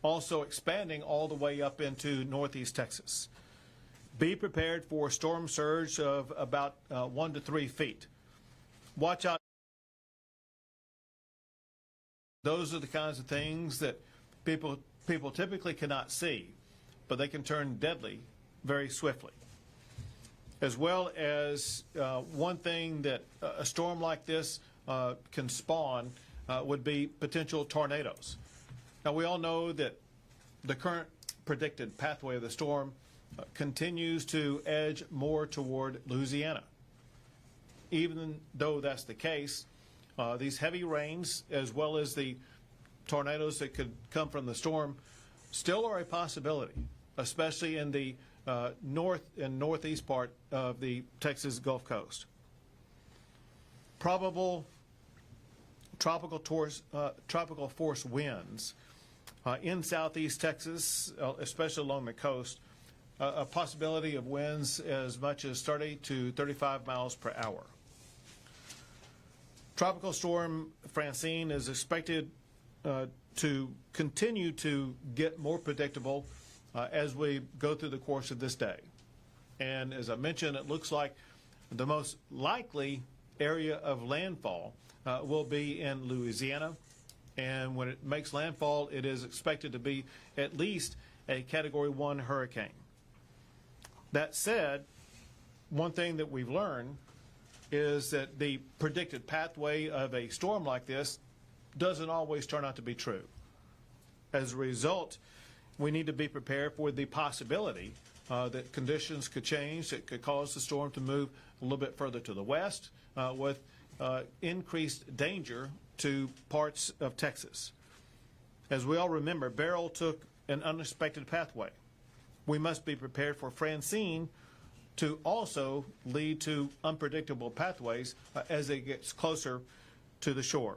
also expanding all the way up into northeast Texas. Be prepared for a storm surge of about 1 to 3 feet. Watch out. Those are the kinds of things that people typically cannot see, but they can turn deadly very swiftly. As well as one thing that a storm like this can spawn would be potential tornadoes. Now, we all know that the current predicted pathway of the storm continues to edge more toward Louisiana. Even though that's the case, these heavy rains, as well as the tornadoes that could come from the storm, still are a possibility, especially in the north and northeast part of the Texas Gulf Coast. Probable tropical force winds in southeast Texas, especially along the coast, a possibility of winds as much as 30 to 35 miles per hour. Tropical Storm Francine is expected to continue to get more predictable as we go through the course of this day. And as I mentioned, it looks like the most likely area of landfall will be in Louisiana. And when it makes landfall, it is expected to be at least a Category 1 hurricane. That said, one thing that we've learned is that the predicted pathway of a storm like this doesn't always turn out to be true. As a result, we need to be prepared for the possibility that conditions could change, that could cause the storm to move a little bit further to the west with increased danger to parts of Texas. As we all remember, Beryl took an unexpected pathway. We must be prepared for Francine to also lead to unpredictable pathways as it gets closer to the shore.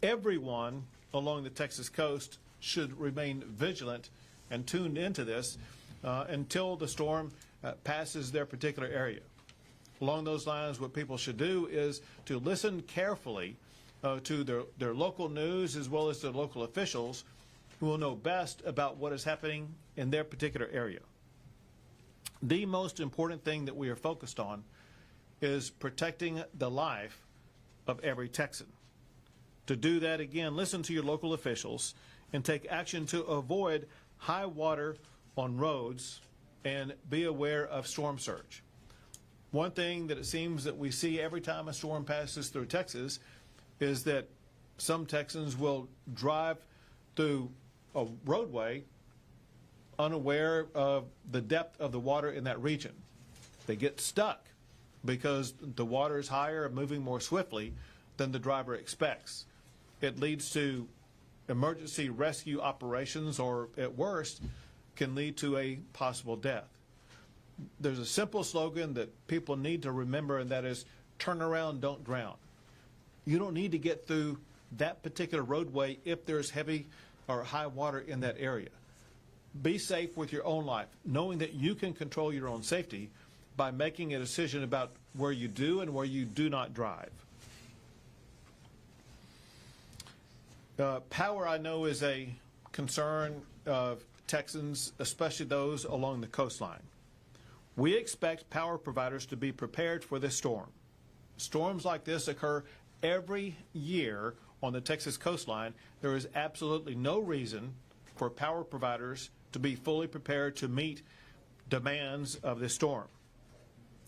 Everyone along the Texas coast should remain vigilant and tuned into this until the storm passes their particular area. Along those lines, what people should do is to listen carefully to their local news as well as their local officials who will know best about what is happening in their particular area. The most important thing that we are focused on is protecting the life of every Texan. To do that, again, listen to your local officials and take action to avoid high water on roads and be aware of storm surge. One thing that it seems that we see every time a storm passes through Texas is that some Texans will drive through a roadway unaware of the depth of the water in that region. They get stuck because the water is higher and moving more swiftly than the driver expects. It leads to emergency rescue operations, or at worst, can lead to a possible death. There's a simple slogan that people need to remember, and that is, turn around, don't drown. You don't need to get through that particular roadway if there's heavy or high water in that area. Be safe with your own life, knowing that you can control your own safety by making a decision about where you do and where you do not drive. Power, I know, is a concern of Texans, especially those along the coastline. We expect power providers to be prepared for this storm. Storms like this occur every year on the Texas coastline. There is absolutely no reason for power providers to be fully prepared to meet demands of this storm.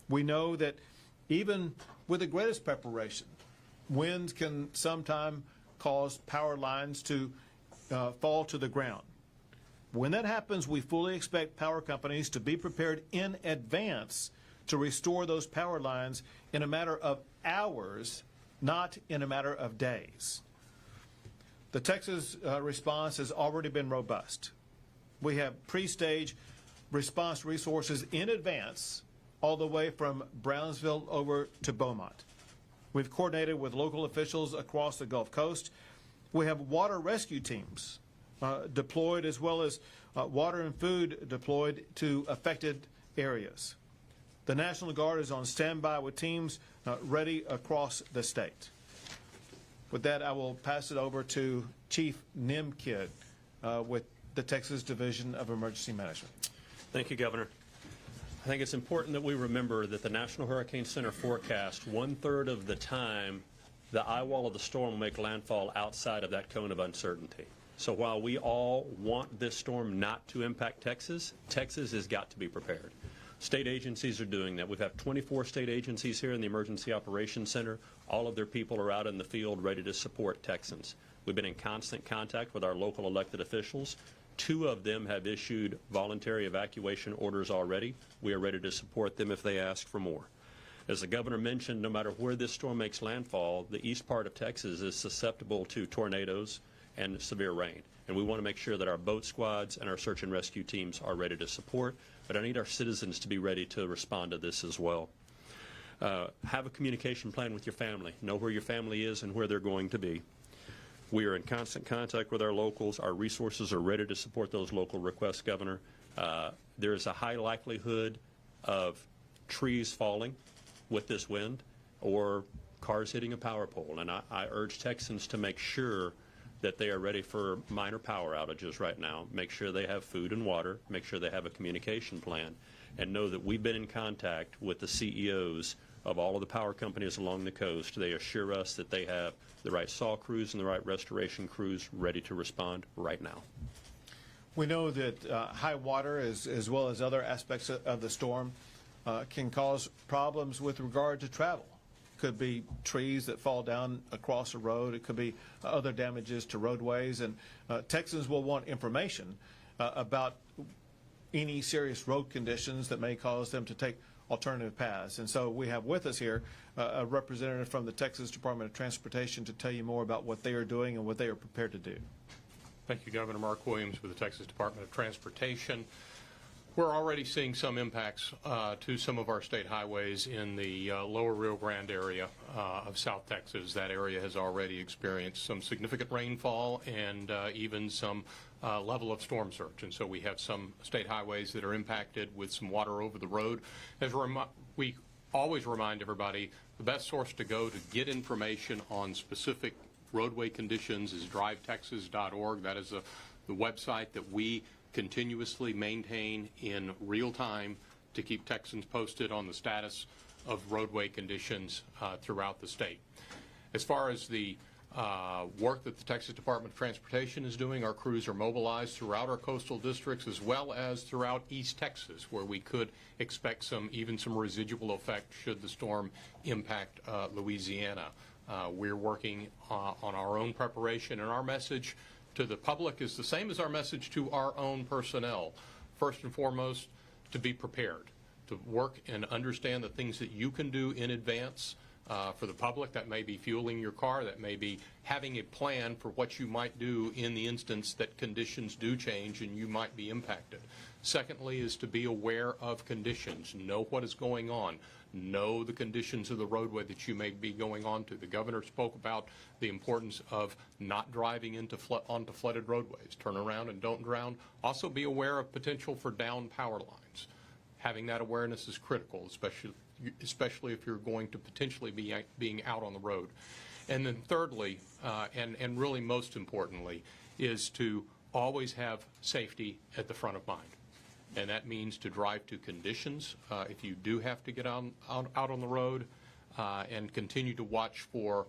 We know that even with the greatest preparation, winds can sometimes cause power lines to fall to the ground. When that happens, we fully expect power companies to be prepared in advance to restore those power lines in a matter of hours, not in a matter of days. The Texas response has already been robust. We have pre-stage response resources in advance all the way from Brownsville over to Beaumont. We've coordinated with local officials across the Gulf Coast. We have water rescue teams deployed, as well as water and food deployed to affected areas. The National Guard is on standby with teams ready across the state. With that, I will pass it over to Chief Nimkid with the Texas Division of Emergency Management. Thank you, Governor. I think it's important that we remember that the National Hurricane Center forecast 1/3 of the time the eye wall of the storm will make landfall outside of that cone of uncertainty. So while we all want this storm not to impact Texas, Texas has got to be prepared. State agencies are doing that. We've had 24 state agencies here in the Emergency Operations Center. All of their people are out in the field ready to support Texans. We've been in constant contact with our local elected officials. 2 of them have issued voluntary evacuation orders already. We are ready to support them if they ask for more. As the governor mentioned, no matter where this storm makes landfall, the east part of Texas is susceptible to tornadoes and severe rain. And we want to make sure that our boat squads and our search and rescue teams are ready to support. But I need our citizens to be ready to respond to this as well. Have a communication plan with your family. Know where your family is and where they're going to be. We are in constant contact with our locals. Our resources are ready to support those local requests, Governor. There is a high likelihood of trees falling with this wind or cars hitting a power pole. And I urge Texans to make sure that they are ready for minor power outages right now. Make sure they have food and water. Make sure they have a communication plan. And know that we've been in contact with the CEOs of all of the power companies along the coast. They assure us that they have the right saw crews and the right restoration crews ready to respond right now. We know that high water, as well as other aspects of the storm, can cause problems with regard to travel. Could be trees that fall down across a road. It could be other damages to roadways. And Texans will want information about any serious road conditions that may cause them to take alternative paths. And so we have with us here a representative from the Texas Department of Transportation to tell you more about what they are doing and what they are prepared to do. Thank you, Governor. Mark Williams with the Texas Department of Transportation. We're already seeing some impacts to some of our state highways in the lower Rio Grande area of South Texas. That area has already experienced some significant rainfall and even some level of storm surge. And so we have some state highways that are impacted with some water over the road. As we always remind everybody, the best source to go to get information on specific roadway conditions is drivetexas.org. That is the website that we continuously maintain in real time to keep Texans posted on the status of roadway conditions throughout the state. As far as the work that the Texas Department of Transportation is doing, our crews are mobilized throughout our coastal districts as well as throughout East Texas, where we could expect even some residual effect should the storm impact Louisiana. We're working on our own preparation, and our message to the public is the same as our message to our own personnel. First and foremost, to be prepared, to work and understand the things that you can do in advance. For the public, that may be fueling your car, that may be having a plan for what you might do in the instance that conditions do change and you might be impacted. Secondly is to be aware of conditions, know what is going on, know the conditions of the roadway that you may be going onto. The governor spoke about the importance of not driving onto flooded roadways. Turn around and don't drown. Also be aware of potential for down power lines. Having that awareness is critical, especially if you're going to potentially be being out on the road. And then thirdly, and really most importantly, is to always have safety at the front of mind. And that means to drive to conditions if you do have to get out on the road, and continue to watch for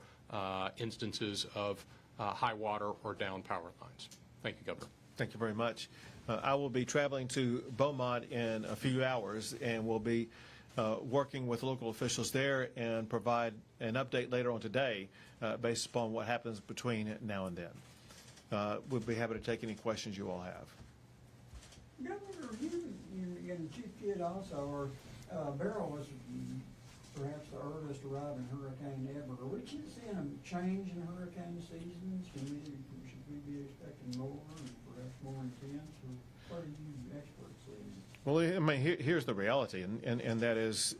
instances of high water or down power lines. Thank you, Governor. Thank you very much. I will be traveling to Beaumont in a few hours, and we'll be working with local officials there and provide an update later on today based upon what happens between now and then. We'll be happy to take any questions you all have. Governor, you and Chief Kidd also are, Beryl was perhaps the earliest arriving Hurricane ever. Are we seeing a change in hurricane seasons? Should we be expecting more and perhaps more intense? Or what do you experts see? Well, I mean, here's the reality, and that is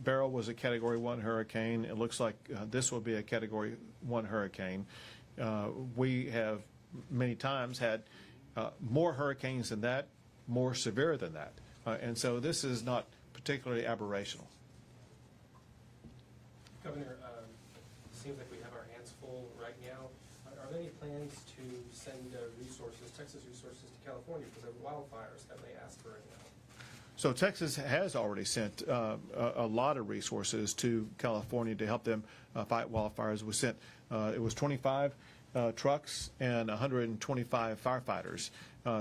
Beryl was a Category 1 hurricane. It looks like this will be a Category 1 hurricane. We have many times had more hurricanes than that, more severe than that. And so this is not particularly aberrational. Governor, it seems like we have our hands full right now. Are have any plans to send resources, Texas resources, to California for the wildfires? Have they asked for any help? So Texas has already sent a lot of resources to California to help them fight wildfires. We sent, it was 25 trucks and 125 firefighters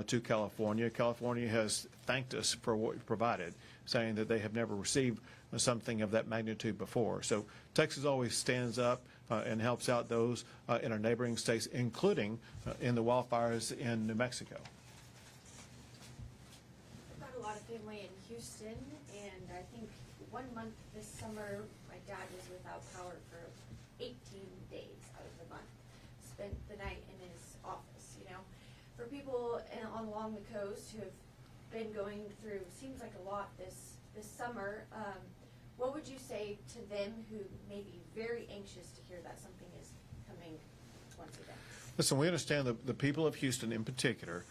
to California. California has thanked us for what we provided, saying that they have never received something of that magnitude before. So Texas always stands up and helps out those in our neighboring states, including in the wildfires in New Mexico. I've got a lot of family in Houston, and I think 1 month this summer, my dad was without power for 18 days out of the month. Spent the night in his office, you know. For people along the coast who have been going through, seems like a lot this summer, what would you say to them who may be very anxious to hear that something is coming once again? Listen, we understand the people of Houston in particular,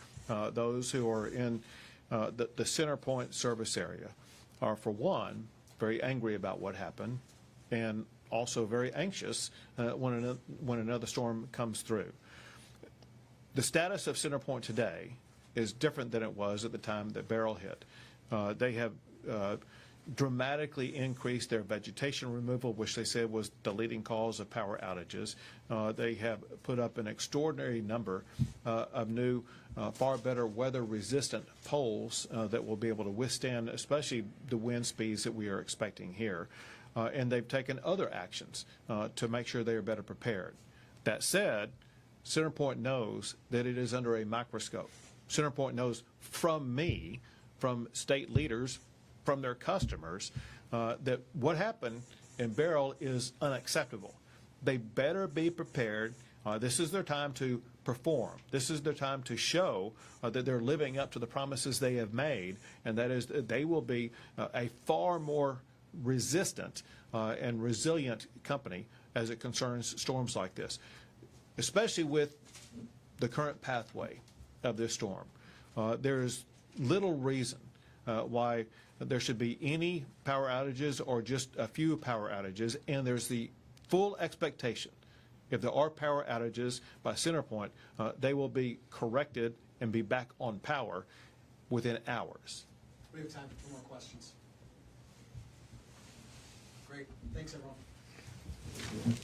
those who are in the Center Point service area, are, for one, very angry about what happened, and also very anxious when another storm comes through. The status of Center Point today is different than it was at the time that Beryl hit. They have dramatically increased their vegetation removal, which they said was the leading cause of power outages. They have put up an extraordinary number of new, far better weather-resistant poles that will be able to withstand, especially the wind speeds that we are expecting here. And they've taken other actions to make sure they are better prepared. That said, CenterPoint knows that it is under a microscope. CenterPoint knows from me, from state leaders, from their customers, that what happened in Beryl is unacceptable. They better be prepared. This is their time to perform. This is their time to show that they're living up to the promises they have made, and that is that they will be a far more resistant and resilient company as it concerns storms like this, especially with the current pathway of this storm. There is little reason why there should be any power outages or just a few power outages, and there's the full expectation if there are power outages by CenterPoint, they will be corrected and be back on power within hours. We have time for 2 more questions. Great. Thanks, everyone.